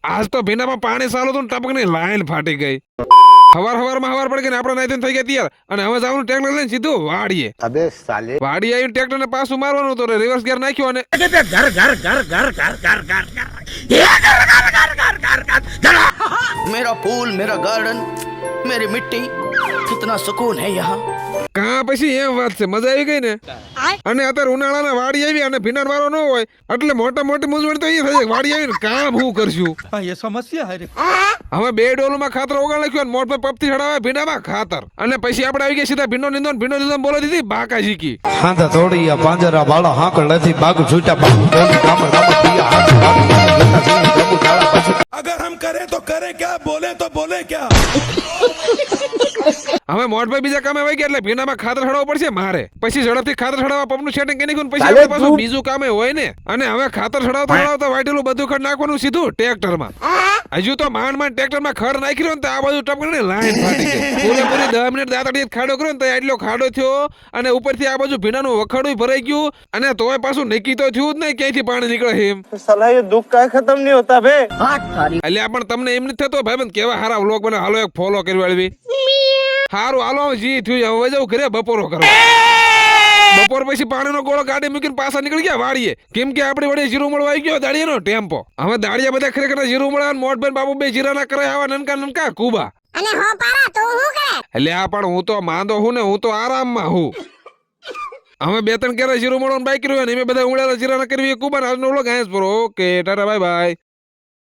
આજ તો ભીનામાં પાણી ચાલુ હતું ને ટપકની લાઈન ફાટી ગઈ. હવાર પડી ગઈ ને આપણે નાઈ થઈ ગયા તૈયાર અને હવે જવાનું ટ્રેક્ટર લઈને સીધું વાડીએ. अबे साले વાડી આવીને ટ્રેક્ટર ને પાછું મારવાનું હતું રિવર્સ ગિયર નાખ્યો અને मेरा फूल मेरा गार्डन मेरी मिट्टी कितना सुकून है यहाँ કા પછી એમ વાત છે મજા આવી ગઈ ને. અને અત્યારે ઉનાળાના વાડી આવી અને ભીનાર વાળો ન હોય એટલે મોટી મૂંઝવણ તો એ થઈ જાય વાડી આવીને કામ હું કરશું. ये समस्या है रे। હવે બે ડોલમાં ખાતર ઓગાળ નાખ્યો અને મોટ પર પપતી ચડાવે ભીંડામાં ખાતર અને પછી આપણે આવી ગયા સીધા ભીંડો નીંદો બોલો દીધી બાકા શીખી. હાંધા થોડી પાંજરા વાળા હાકળ નથી બાગ છૂટા બાગ કામ अगर हम करें तो करें क्या, बोले तो बोले क्या. હવે મોટભાઈ બીજા કામે આવી ગયા એટલે ભીંડામાં ખાતર ચડાવવું પડશે મારે. પછી ઝડપથી ખાતર ચડાવવા પંપનું સેટિંગ કરી નાખ્યું પછી આપણે પાછું બીજું કામે હોય ને. અને હવે ખાતર ચડાવતા વાટેલું બધું ખડ નાખવાનું સીધું ટ્રેક્ટરમાં. હજુ તો માંડ ટ્રેક્ટરમાં ખડ નાખી રહ્યો ને તો આ બાજુ ટપકને લાઈન ફાટી ગઈ. પૂરેપૂરી 10 મિનિટ દાંતડી ખાડો કર્યો ને તો એટલો ખાડો થયો અને ઉપરથી આ બાજુ ભીંડાનું વખાડું ભરાઈ ગયું અને તોય પાછું નક્કી તો થયું જ નહીં ક્યાંથી પાણી નીકળે એમ. साला ये दुख का खत्म नहीं होता बे. અલ્યા પણ તમને એમ નથી થતો ભાઈ કેવા હારા વ્લોગ બને હાલો એક ફોલો કરી વાળવી. હારું હાલો જી થયું હવે જવું ઘરે બપોરો કરવા. બપોર પછી પાણીનો ગોળો ગાડી મૂકીને પાછા નીકળી ગયા વાડીએ કેમ કે આપણે વડે જીરું મળવા આવી ગયો દાડિયાનો ટેમ્પો. હવે દાડિયા બધા ખરેખર જીરું મળવા મોટબેન બાબુ બે જીરાના કરે આવા નનકા કુબા. અને હો પારા તો હું કરે એટલે આ પણ હું તો માંદો હું ને હું તો આરામમાં હું. હવે 2-3 કેરા જીરું મળવાનું બાકી રહ્યું ને મેં બધા ઉંગળેલા જીરાના કરવી કુબા આજનો વ્લોગ આયા જ પૂરો. Okay tata bye bye.